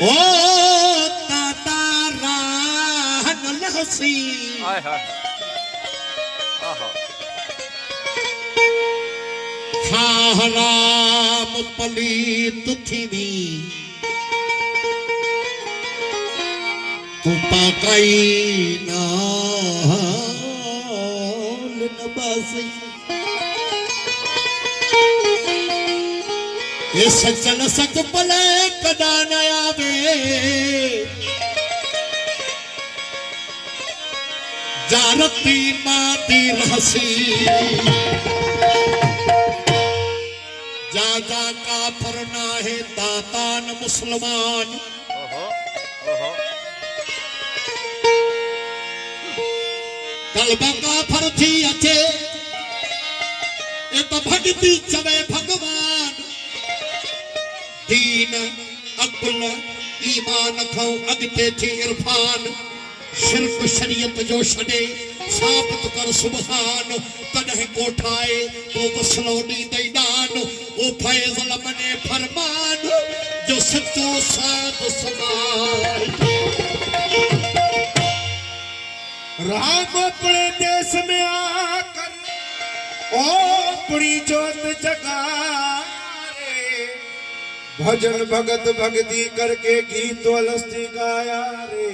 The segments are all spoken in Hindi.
ओ ताता राह न लहसी हाय हाय आहा राम पलीत थीवी तू पाकाई नाल नबासी ये सचन सच पले कदा न आवे जानती माती रहसी जाजा काफर ना है दातान मुसलमान ओहो ओहो कल्बा काफर थी अचे ये तो भगती चवे भगवान दीन अकुल ईमान खां अगते थी इरफान शिर्क शरीयत जो छड़े साबित कर सुभान तॾहिं कोठाए तो वसलो ॾींदई दान ओ फैज़ल मने फरमान जो सच्चो साध समाज राम अपने देश में आकर ओ अपनी जोत जगाए भजन भगत भक्ति करके गीत अलस्ती गाया रे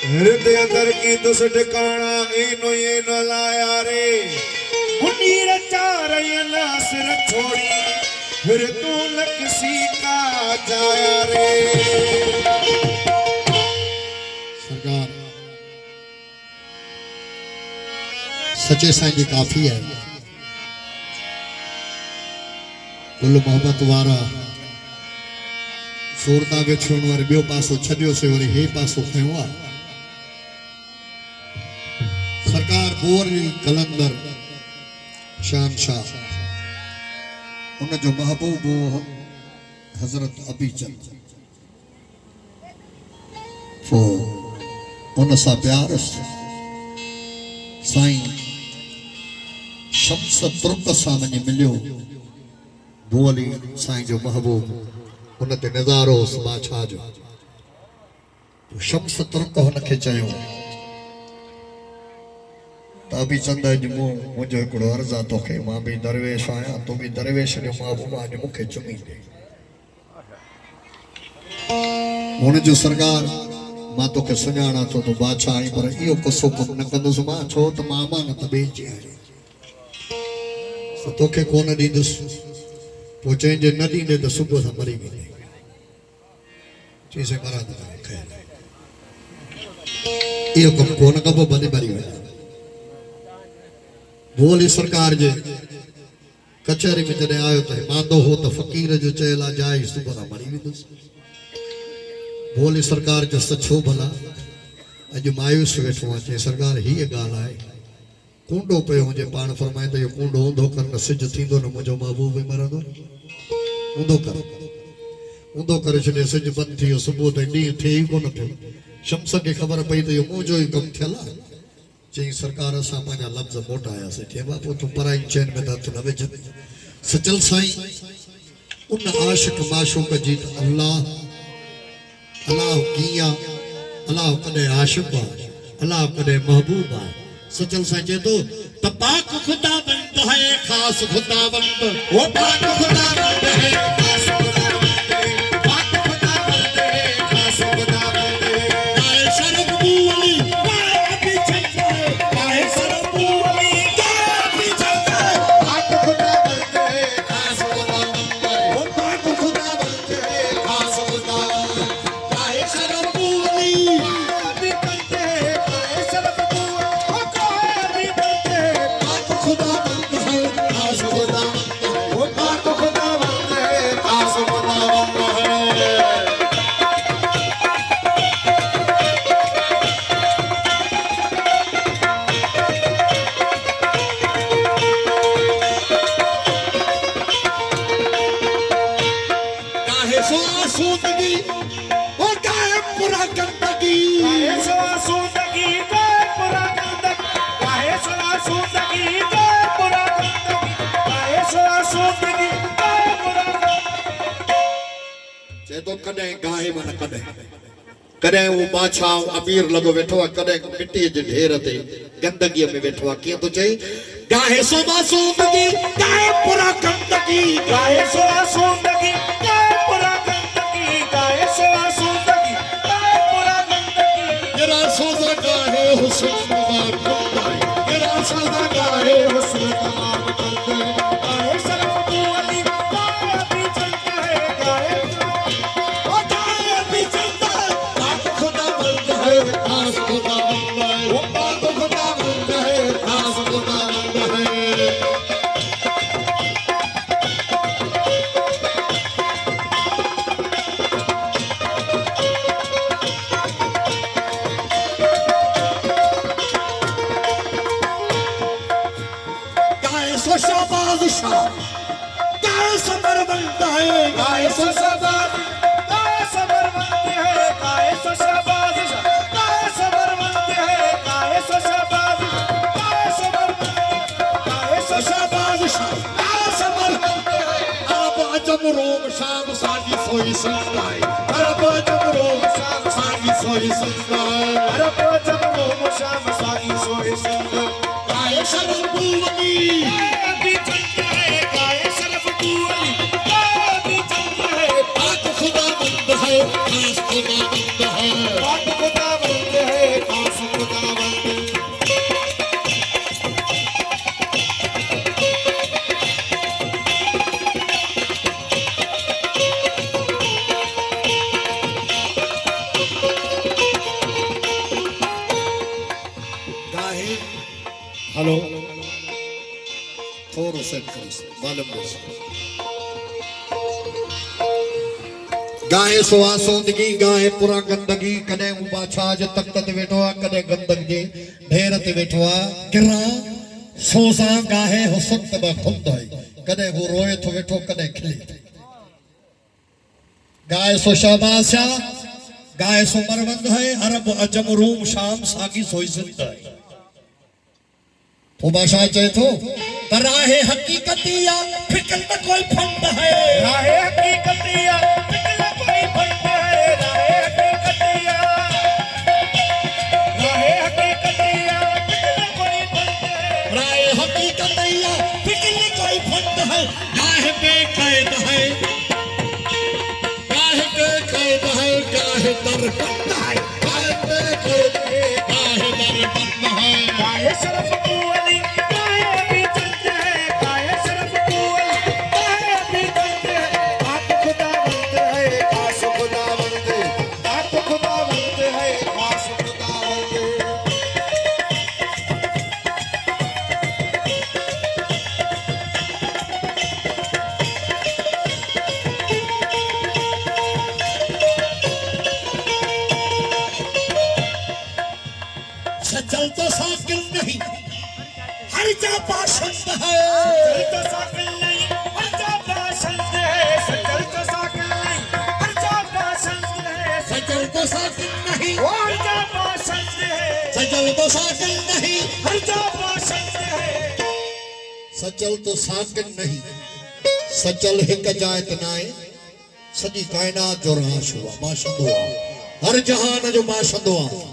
हृदय अंदर की दुस ठिकाना एनो ये न लाया रे मुनीर चार ये नासिर छोड़ी फिर तू लकसी का जाया रे सरकार सचे साईं जी काफ़ी है कुल मोहब्बत वारा सूरता खे छुअण वारे ॿियो पासो छॾियोसीं वरी हे पासो खयों आहे सरकार बोर कलंदर शहनशाह उन जो महबूब हो हजरत अबीचंद वो उन सां प्यार साईं शम्स तुर्क सां वञी मिलियो बोली साईं जो महबूब उन ते नज़ारो बादशाह जो शम्स तुर्क हुनखे चयो अबीचंद अॼु मुंहिंजो हिकिड़ो अर्ज़ु आहे तोखे मां बि दरवेश आहियां तूं बि दरवेश जो महबूब अॼु मूंखे चुमी ॾे हुन जो सरकार मां तोखे सुञाणा थो तूं बादशाह आहीं पर इहो कुसो कमु न कंदुसि मां छो त मां अमानत ॿिए जी आहियां तोखे कोन ॾींदुसि पोइ चइजे न ॾींदे त सुबुह सां मरी वेंदे चईसि मरां त इहो कमु कोन कबो भले मरी वेंदा बोली सरकार जे कचहरी में जॾहिं आयो त मांदो हो त फ़क़ीर जो चयल आहे जाए सुबुह सां मरी वेंदुसि बोली सरकार जो छो भला अॼु मायूस वेठो आहे चई सरकार हीअ ॻाल्हि आहे कूंडो पियो हुजे पाण फरमाए त इहो कूंडो ऊंधो कर न सिज थींदो न मुंहिंजो महबूब बि मरंदो ऊंधो करे छॾे सिज बंदि थी वियो सुबुह ताईं ॾींहुं थिए ई कोन पियो शम्स खे ख़बर पई त इहो मुंहिंजो ई कमु थियल आहे चई सरकार असां पंहिंजा लफ़्ज़ मोटायासीं चई बाबू तूं पराई चैन में त हथ न विझ सचल साईं उन आशिक माशूक जी त अल्लाह कीअं अल्लाह कॾहिं आशिक आहे अल्लाह कॾहिं महबूब आहे सचल साईं चए थो त पाक खुदाबंद है ख़ास खुदाबंद वो पाक खुदाबंद है ख़ास खुदाबंद पाक खुदाबंद है ख़ास खुदाबंद गाए शरफ बूली गाए अबीचंद गाए शरफ बूली गाए अबीचंद पाक खुदाबंद है ख़ास खुदाबंद वो पाक खुदाबंद है ख़ास खुदाबंद गाए शरफ बूली अबीचंद गाए शरफ चए तो कॾहिं गाए मन कॾहिं वो बादशाह अमीर लगो वेठो आहे कॾहिं मिट्टीअ जे ढेर ते गंदगीअ में वेठो आहे कीअं थो चई गाए सो मासूमगी गाए पुरा गंदगी गाए सो आसूदगी गाए पुरा गंदगी गाए सो आसूदगी गाए पुरा गंदगी गिरा सोजा गाए हुस्न तमाम करते गिरा सोजा गाए हुस्न तमाम करते गाए सरफ तू अली गाए अभी चलता है गाए ओ गाए भी चलता है पाक खुदा बंद है खास खुदा बंद है वो पाक खुदा बंद है खास खुदा बंद है गाए सो शाबाज शाह गाए सबर बनता है गाए सो शहबाज गाए सबर बनते हैं गाए सो शहबाज गाए सबर बनते हैं गाए सो शहबाज गाए सबर गाए सो शाबाज शाह गाए सबर बनते हैं अरब अजम रोम शाम साजी सोई सुनता है अरब अजम रोम शाम साजी सोई सुनता है अरब जब रोम शाम सागी सोए संग गाए शरम भूमि अभी चलता है गाए सरफ तू अली गाए अभी चलता है पाक खुदा बंद है खास खुदा बंद है पाक खुदा बनते हैं खास खुदा बनते गाए हेलो थोड़ा सेट करो मालूम गाए सो आसूदगी गाए पुरा गंदगी कॾहिं हू बादशाह जे तख़्त ते वेठो आहे कॾहिं गंदग जे ढेर ते वेठो आहे किरां सोसा गाए हुस्न तब खुद है कॾहिं हू रोए थो वेठो कॾहिं खिले थो गाए सो शाबाशा गाए सो मरवंद है अरब अजम रूम शाम सागी सोई जिंदा है वो बादशाह चए थो पर आहे हकीकतिया फिक्र न कोई फंड है राहे हकीकतिया पिघल कोई फंड है राहे हकीकतिया पिघल कोई फंड है राय हकीकतिया फिक्र न कोई फंड है गाहे बेकैद है गाहे बेकैद है गाहे दरबंद है गाहे बेकैद है गाहे दरबंद है गाए सरफ तू अली गाए अभी चलते हैं गाए सरफ तू अली गाए अभी चलते हैं पाक खुदा बनते हैं खास खुदा बनते पाक खुदा बनते हैं खास खुदा बनते सचल तो साकिल नहीं हर जा पाशंद है चल तो साकिल नहीं हर जा पाशंद है चल तो साकिल नहीं हर जा पाशंद है सचल तो साकिल नहीं हर जा पाशंद है सचल तो साकिल नहीं हर जा पाशंद है सचल तो साकिल नहीं सचल हिक जाए तनाए सॼी कायनात जो राश हुआ माशंदो आहे हर जहान जो माशंदो आहे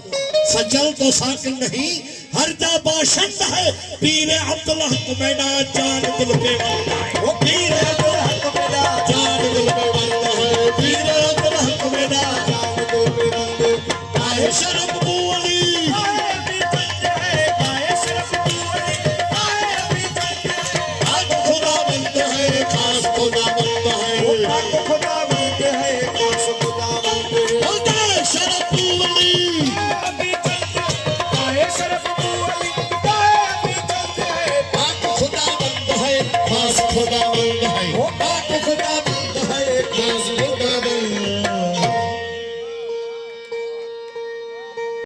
सचल तो साकिल नहीं हर जा बाशंद है पीर अब्दुल्लाह को मैदान जान दिल पे वंदा है वो पीर